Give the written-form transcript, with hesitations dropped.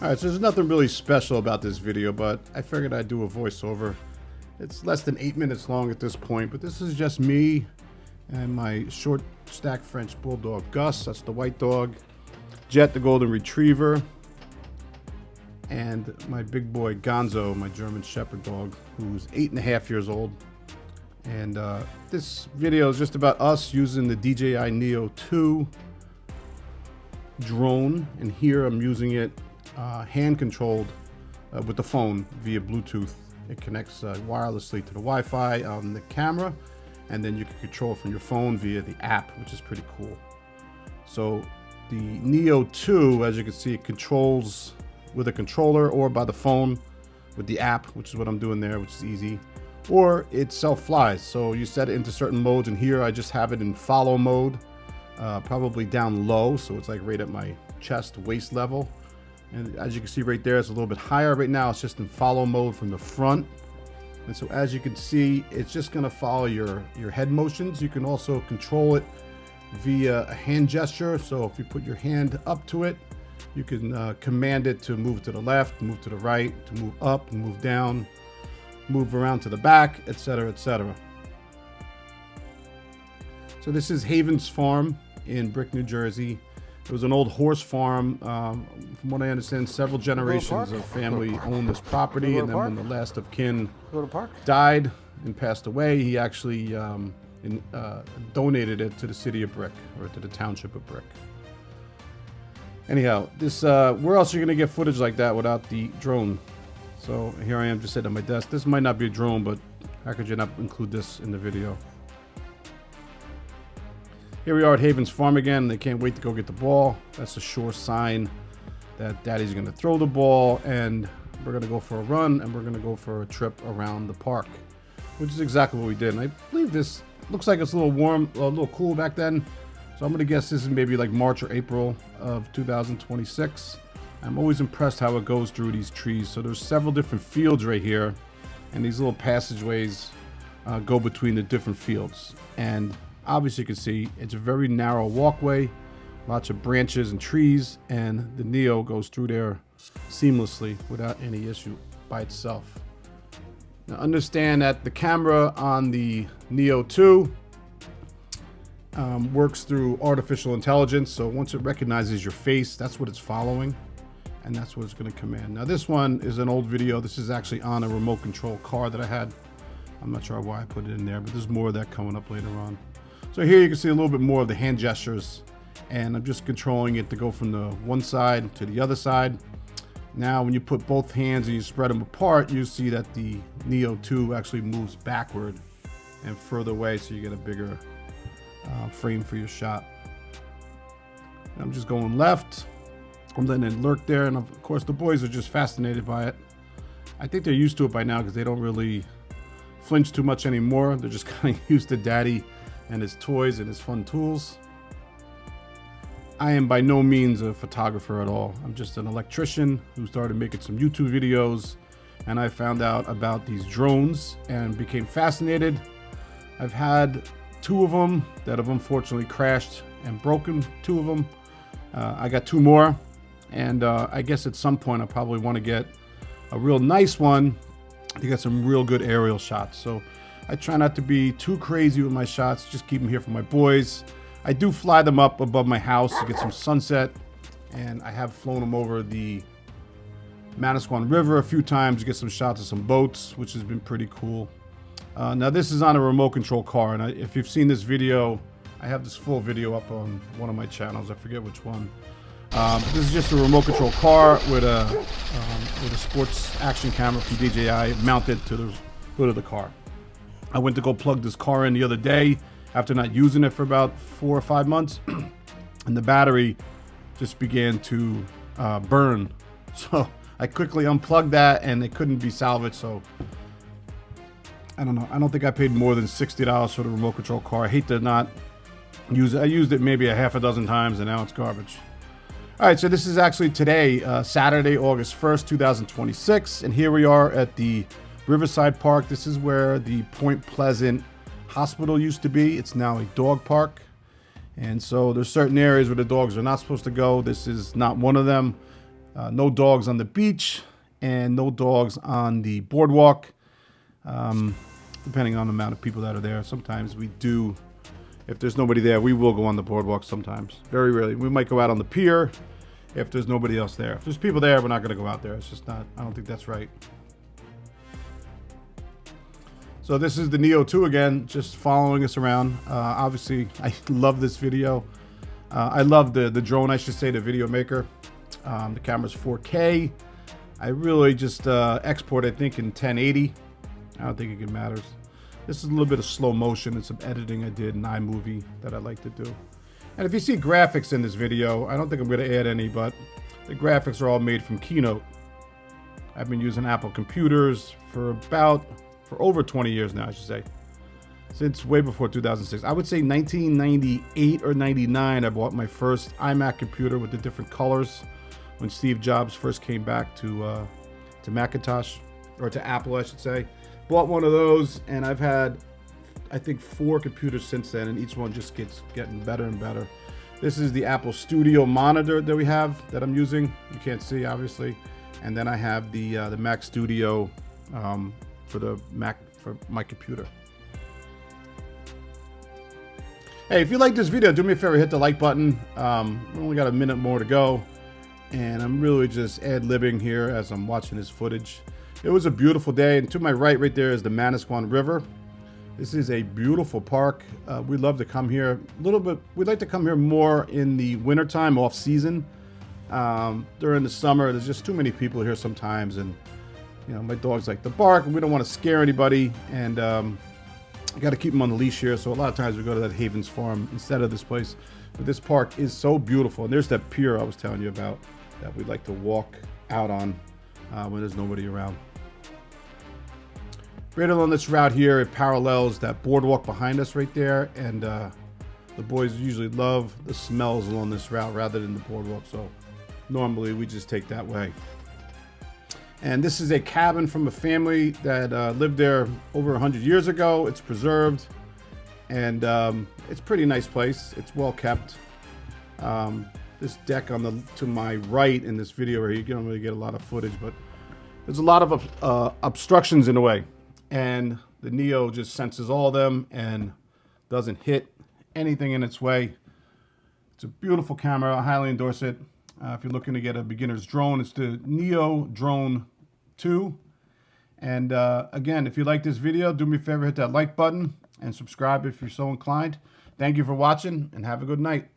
Alright, so there's nothing really special about this video, but I figured I'd do a voiceover. It's less than 8 minutes long at this point, but this is just me and my short stack French Bulldog Gus, that's the white dog, Jet the Golden Retriever, and my big boy Gonzo, my German Shepherd dog, who's 8.5 years old. And this video is just about us using the DJI NEO II drone, and here I'm using it hand controlled with the phone via Bluetooth. It connects wirelessly to the Wi-Fi on the camera, and then you can control from your phone via the app, which is pretty cool. So the NEO II, as you can see, it controls with a controller or by the phone with the app, which is what I'm doing there, which is easy. Or it self-flies, so you set it into certain modes, and here I just have it in follow mode, probably down low, so it's like right at my chest, waist level. And as you can see right there, it's a little bit higher right now. It's just in follow mode from the front. And so as you can see, it's just gonna follow your head motions. You can also control it via a hand gesture. So if you put your hand up to it, you can command it to move to the left, move to the right, to move up, move down, move around to the back, etc., etc. So this is Havens Farm in Brick, New Jersey. It was an old horse farm. From what I understand, several generations of family owned this property, and then when the last of kin died and passed away, he actually donated it to the city of Brick, or to the township of Brick. Anyhow, this where else are you gonna get footage like that without the drone? So here I am just sitting at my desk. This might not be a drone, but how could you not include this in the video? Here we are at Havens Farm again. They can't wait to go get the ball. That's a sure sign that Daddy's gonna throw the ball, and we're gonna go for a run, and we're gonna go for a trip around the park, which is exactly what we did. And I believe this looks like it's a little warm, a little cool back then. So I'm gonna guess this is maybe like March or April of 2026. I'm always impressed how it goes through these trees. So there's several different fields right here, and these little passageways go between the different fields. And obviously you can see it's a very narrow walkway, lots of branches and trees, and the Neo goes through there seamlessly without any issue by itself. Now understand that the camera on the NEO II works through artificial intelligence. So once it recognizes your face, that's what it's following, and that's what it's going to command. Now this one is an old video. This is actually on a remote control car that I had. I'm not sure why I put it in there, but there's more of that coming up later on. So here you can see a little bit more of the hand gestures, and I'm just controlling it to go from the one side to the other side. Now when you put both hands and you spread them apart, you see that the NEO II actually moves backward and further away, so you get a bigger frame for your shot. And I'm just going left. I'm letting it lurk there, and of course the boys are just fascinated by it. I think they're used to it by now because they don't really flinch too much anymore. They're just kind of used to Daddy and his toys and his fun tools. I am by no means a photographer at all. I'm just an electrician who started making some YouTube videos, and I found out about these drones and became fascinated. I've had 2 of them that have unfortunately crashed and broken, 2 of them. I got 2 more, and I guess at some point I probably want to get a real nice one to get some real good aerial shots. So I try not to be too crazy with my shots, just keep them here for my boys. I do fly them up above my house to get some sunset, and I have flown them over the Manasquan River a few times to get some shots of some boats, which has been pretty cool. Now this is on a remote control car, and if you've seen this video, I have this full video up on one of my channels. I forget which one. This is just a remote control car with a sports action camera from DJI mounted to the hood of the car. I went to go plug this car in the other day after not using it for about 4 or 5 months, and the battery just began to burn. So I quickly unplugged that, and it couldn't be salvaged. So I don't know. I don't think I paid more than $60 for the remote control car. I hate to not use it. I used it maybe a half a dozen times, and now it's garbage. All right, so this is actually today, Saturday, August 1st, 2026, and here we are at the Riverside Park. This is where the Point Pleasant Hospital used to be. It's now a dog park. And so there's certain areas where the dogs are not supposed to go. This is not one of them. No dogs on the beach and no dogs on the boardwalk, depending on the amount of people that are there. Sometimes we do, if there's nobody there, we will go on the boardwalk sometimes. Very rarely. We might go out on the pier if there's nobody else there. If there's people there, we're not going to go out there. It's just not, I don't think that's right. So this is the Neo II again, just following us around. Obviously, I love this video. I love the drone, I should say, the video maker. The camera's 4K. I really just export, I think, in 1080. I don't think it matters. This is a little bit of slow motion and some editing I did in iMovie that I like to do. And if you see graphics in this video, I don't think I'm going to add any, but the graphics are all made from Keynote. I've been using Apple computers for over 20 years now, I should say. Since way before 2006. I would say 1998 or 99, I bought my first iMac computer with the different colors when Steve Jobs first came back to Macintosh, or to Apple, I should say. Bought one of those, and I've had, I think, 4 computers since then, and each one just getting better and better. This is the Apple Studio monitor that we have, that I'm using. You can't see, obviously. And then I have the Mac Studio for my computer. Hey, if you like this video, do me a favor, hit the like button. We only got a minute more to go, and I'm really just ad-libbing here as I'm watching this footage. It was a beautiful day, and to my right there is the Manasquan River. This is a beautiful park. We love to come here a little bit. We'd like to come here more in the wintertime, off season. During the summer, there's just too many people here sometimes, and you know, my dogs like to bark, and we don't want to scare anybody, and you got to keep them on the leash here. So a lot of times we go to that Havens Farm instead of this place. But this park is so beautiful, and there's that pier I was telling you about that we'd like to walk out on when there's nobody around. Right along this route here, it parallels that boardwalk behind us right there, and the boys usually love the smells along this route rather than the boardwalk, so normally we just take that way. And this is a cabin from a family that lived there over 100 years ago. It's preserved, and it's a pretty nice place. It's well kept. This deck to my right in this video where you don't really get a lot of footage, but there's a lot of obstructions in the way. And the Neo just senses all of them and doesn't hit anything in its way. It's a beautiful camera. I highly endorse it. If you're looking to get a beginner's drone, it's the Neo II. And again, if you like this video, do me a favor, hit that like button and subscribe if you're so inclined. Thank you for watching, and have a good night.